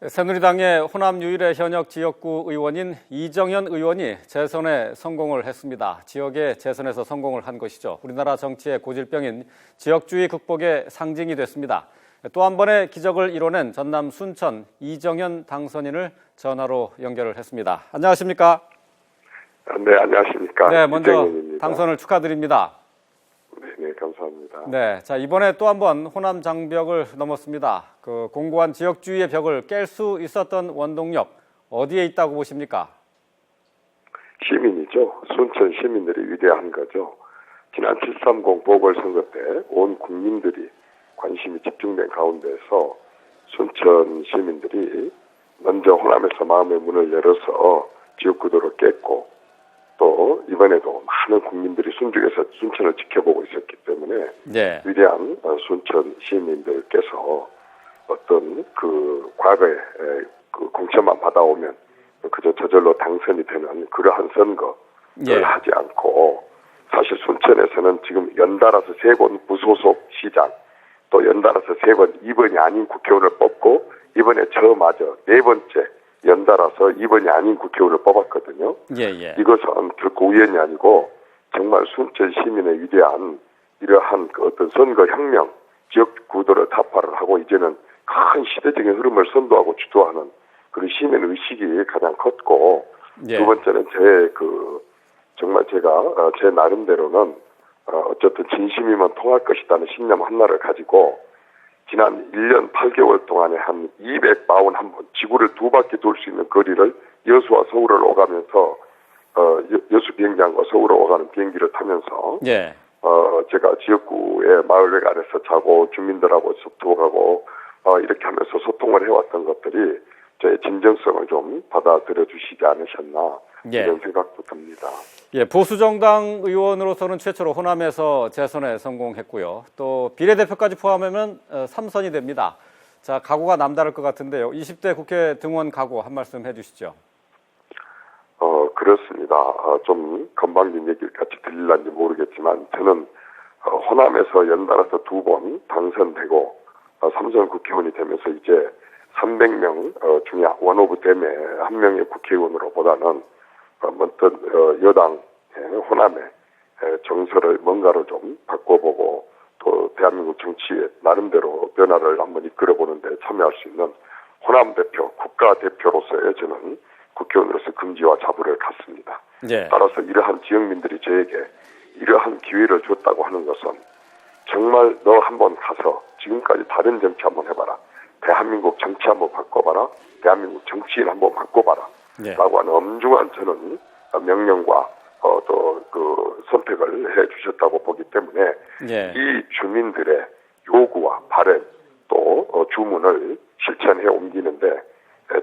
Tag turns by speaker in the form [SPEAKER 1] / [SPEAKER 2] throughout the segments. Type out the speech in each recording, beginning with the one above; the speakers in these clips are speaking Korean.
[SPEAKER 1] 새누리당의 호남 유일의 현역 지역구 의원인 이정현 의원이 재선에 성공을 했습니다. 지역의 재선에서 성공을 한 것이죠. 우리나라 정치의 고질병인 지역주의 극복의 상징이 됐습니다. 또 한 번의 기적을 이뤄낸 전남 순천 이정현 당선인을 전화로 연결을 했습니다. 안녕하십니까?
[SPEAKER 2] 네, 안녕하십니까?
[SPEAKER 1] 네, 먼저
[SPEAKER 2] 이정현입니다.
[SPEAKER 1] 당선을 축하드립니다.
[SPEAKER 2] 네, 감사합니다.
[SPEAKER 1] 네, 자 이번에 또 한 번 호남 장벽을 넘었습니다. 그 공고한 지역주의의 벽을 깰 수 있었던 원동력 어디에 있다고 보십니까?
[SPEAKER 2] 시민이죠. 순천 시민들이 위대한 거죠. 지난 7.30 보궐선거 때 온 국민들이 관심이 집중된 가운데서 순천 시민들이 먼저 호남에서 마음의 문을 열어서 지역구도를 깼고 또 이번에도 많은 국민들이 순중에서 순천을 지켜보고 있었기 때문에
[SPEAKER 1] 네.
[SPEAKER 2] 위대한 순천 시민들께서 어떤 그 과거에 그 공천만 받아오면 그저 저절로 당선이 되는 그러한 선거를 하지 않고 사실 순천에서는 지금 연달아서 3번 부소속 시장 또 연달아서 3번 2번이 아닌 국회의원을 뽑고 이번에 저마저 4번째 연달아서 2번이 아닌 국회의원을 뽑았거든요.
[SPEAKER 1] 예.
[SPEAKER 2] 이것은 결코 우연이 아니고 정말 순천 시민의 위대한 이러한 그 어떤 선거혁명, 지역구도를 타파를 하고 이제는 큰 시대적인 흐름을 선도하고 주도하는 그런 시민 의식이 가장 컸고 두 번째는 정말 제가 제 나름대로는 어쨌든 진심이면 통할 것이라는 신념 하나를 가지고 지난 1년 8개월 동안에 한 241번 지구를 2바퀴 돌 수 있는 거리를 여수와 서울을 오가면서 여수 비행장과 서울을 오가는 비행기를 타면서 제가 지역구의 마을외 아래서 자고 주민들하고 소통하고 이렇게 하면서 소통을 해왔던 것들이 저의 진정성을 좀 받아들여 주시지 않으셨나 이런 생각도 듭니다.
[SPEAKER 1] 보수정당 의원으로서는 최초로 호남에서 재선에 성공했고요. 또 비례대표까지 포함하면 3선이 됩니다. 자, 각오가 남다를 것 같은데요. 20대 국회 등원 각오 한 말씀 해주시죠.
[SPEAKER 2] 그렇습니다. 좀 건방진 얘기를 같이 들릴는지 모르겠지만 저는 호남에서 연달아서 2번 당선되고 3선 국회의원이 되면서 이제 300명 중에 원 오브 댐의 한 명의 국회의원으로보다는 어떤 여당 호남의 정서를 뭔가로 좀 바꿔보고 또 대한민국 정치의 나름대로 변화를 한번 이끌어보는 데 참여할 수 있는 호남 대표, 국가 대표로서의 저는 국회의원으로서 긍지와 자부를 갖습니다. 따라서 이러한 지역민들이 저에게 이러한 기회를 줬다고 하는 것은 정말 너 한번 가서 지금까지 다른 정치 한번 해봐라. 대한민국 정치 한번 바꿔봐라. 대한민국 정치인 한번 바꿔봐라. 라고 하는 엄중한 저는 명령과 또 그 선택을 해 주셨다고 보기 때문에 이 주민들의 요구와 바람 또 주문을 실천해 옮기는데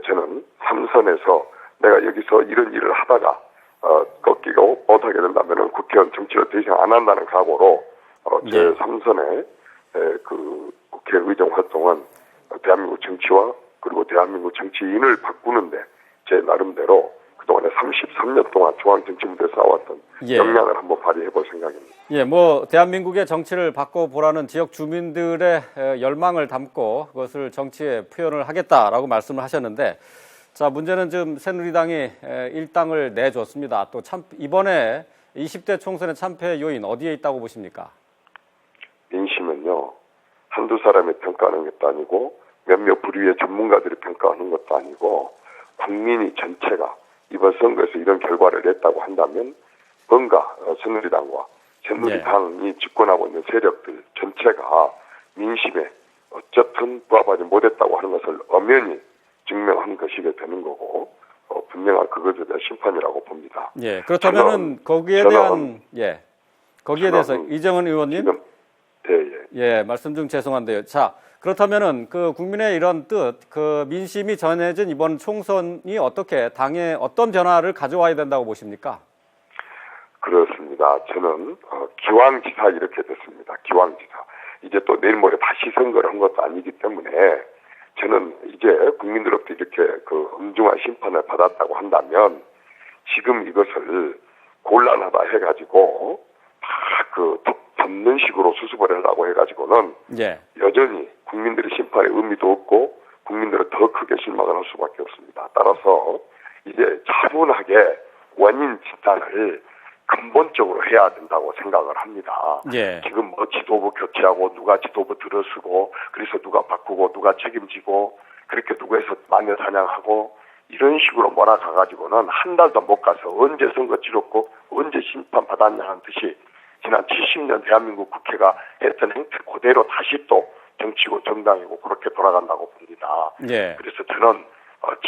[SPEAKER 2] 저는 3선에서 내가 여기서 이런 일을 하다가 꺾이고 못하게 된다면 국회의원 정치를 더 이상 안 한다는 각오로 제 3선의 그 국회의정 활동은 대한민국 정치와 그리고 대한민국 정치인을 바꾸는데 제 나름대로 그동안에 33년 동안 중앙정치부대에 쌓아왔던 역량을 한번 발휘해볼 생각입니다.
[SPEAKER 1] 대한민국의 정치를 바꿔보라는 지역 주민들의 열망을 담고 그것을 정치에 표현을 하겠다라고 말씀을 하셨는데 자, 문제는 지금 새누리당이 일당을 내줬습니다. 또 이번에 20대 총선의 참패 요인 어디에 있다고 보십니까?
[SPEAKER 2] 민심은요. 한두 사람이 평가하는 것도 아니고 몇몇 부류의 전문가들이 평가하는 것도 아니고 국민이 전체가 이번 선거에서 이런 결과를 냈다고 한다면 뭔가 새누리당과 새누리당이 집권하고 있는 세력들 전체가 민심에 어쨌든 부합하지 못했다고 하는 것을 엄연히 증명한 것이게 되는 거고 분명한 그것에 대한 심판이라고 봅니다.
[SPEAKER 1] 그렇다면은 거기에 대해서 이정현 의원님 말씀 중 죄송한데요. 자, 그렇다면은 그 국민의 이런 뜻, 그 민심이 전해진 이번 총선이 어떻게 당에 어떤 변화를 가져와야 된다고 보십니까?
[SPEAKER 2] 그렇습니다. 저는 기왕지사 이렇게 됐습니다. 기왕지사. 이제 또 내일 모레 다시 선거를 한 것도 아니기 때문에 저는 이제 국민들로부터 이렇게 그 엄중한 심판을 받았다고 한다면 지금 이것을 곤란하다 해가지고 그 덮는 식으로 수습을 하려고 해가지고는 여전히 국민들의 심판에 의미도 없고 국민들은 더 크게 실망을 따라서 이제 차분하게 원인 진단을 근본적으로 해야 된다고 생각을 합니다.
[SPEAKER 1] 예.
[SPEAKER 2] 지금 뭐 지도부 교체하고 누가 지도부 들어서고 그래서 누가 바꾸고 누가 책임지고 그렇게 누구에서 마녀 사냥하고 이런 식으로 몰아가가지고는 한 달도 못 가서 언제 선거 치렀고 언제 심판 받았냐 하는 듯이 지난 70년 대한민국 국회가 했던 행태 그대로 다시 또 정치고 정당이고 그렇게 돌아간다고 봅니다.
[SPEAKER 1] 예.
[SPEAKER 2] 그래서 저는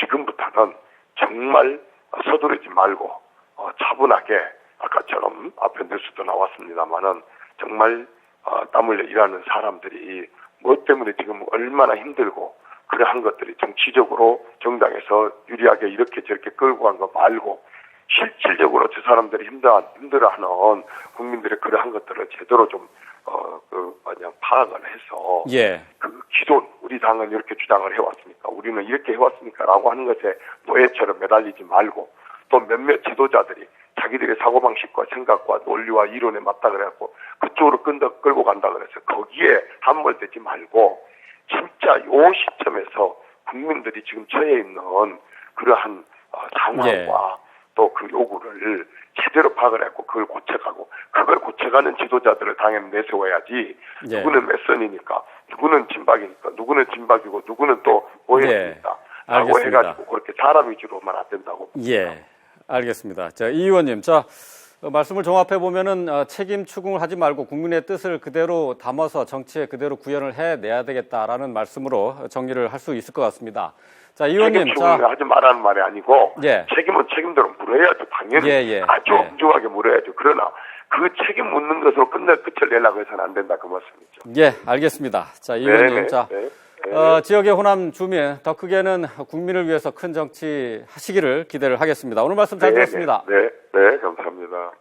[SPEAKER 2] 지금부터는 정말 서두르지 말고 차분하게 아까처럼 앞에 뉴스도 나왔습니다만은 정말 땀 흘려 일하는 사람들이 뭐 때문에 지금 얼마나 힘들고 그러한 것들이 정치적으로 정당에서 유리하게 이렇게 저렇게 끌고 간 거 말고 실질적으로 저 사람들이 힘들어하는 국민들의 그러한 것들을 제대로 좀 그냥 파악을 해서
[SPEAKER 1] 예.
[SPEAKER 2] 그 기존 우리 당은 이렇게 주장을 해왔으니까 우리는 이렇게 해왔으니까라고 하는 것에 노예처럼 매달리지 말고 또 몇몇 지도자들이 자기들의 사고방식과 생각과 논리와 이론에 맞다 그래갖고 그쪽으로 끌고 간다 그래서 거기에 함몰되지 말고 진짜 요 시점에서 국민들이 지금 처해 있는 그러한 상황과 또 그 요구를 제대로 파악을 했고 그걸 고쳐가고 그걸 고쳐가는 지도자들을 당연히 내세워야지 누구는 몇선이니까 누구는 진박이니까 누구는 진박이고 누구는 또 오해입니다. 라고 해가지고 그렇게 사람 위주로만 안 된다고 봅니다.
[SPEAKER 1] 예, 알겠습니다. 자, 이 의원님, 자 말씀을 종합해 보면은 책임 추궁을 하지 말고 국민의 뜻을 그대로 담아서 정치에 그대로 구현을 해내야 되겠다라는 말씀으로 정리를 할 수 있을 것 같습니다. 자, 이 의원님,
[SPEAKER 2] 책임 추궁을 하지 말라는 말이 아니고
[SPEAKER 1] 예.
[SPEAKER 2] 책임은 책임대로 물어야죠. 당연히 아주 엄중하게 물어야죠. 그러나 그 책임 묻는 것으로 끝을 내려고 해서는 안 된다 그 말씀이죠.
[SPEAKER 1] 예, 알겠습니다. 자, 이 의원님, 자. 지역의 호남 주민, 더 크게는 국민을 위해서 큰 정치 하시기를 기대를 하겠습니다. 오늘 말씀 잘 들었습니다.
[SPEAKER 2] 네, 감사합니다.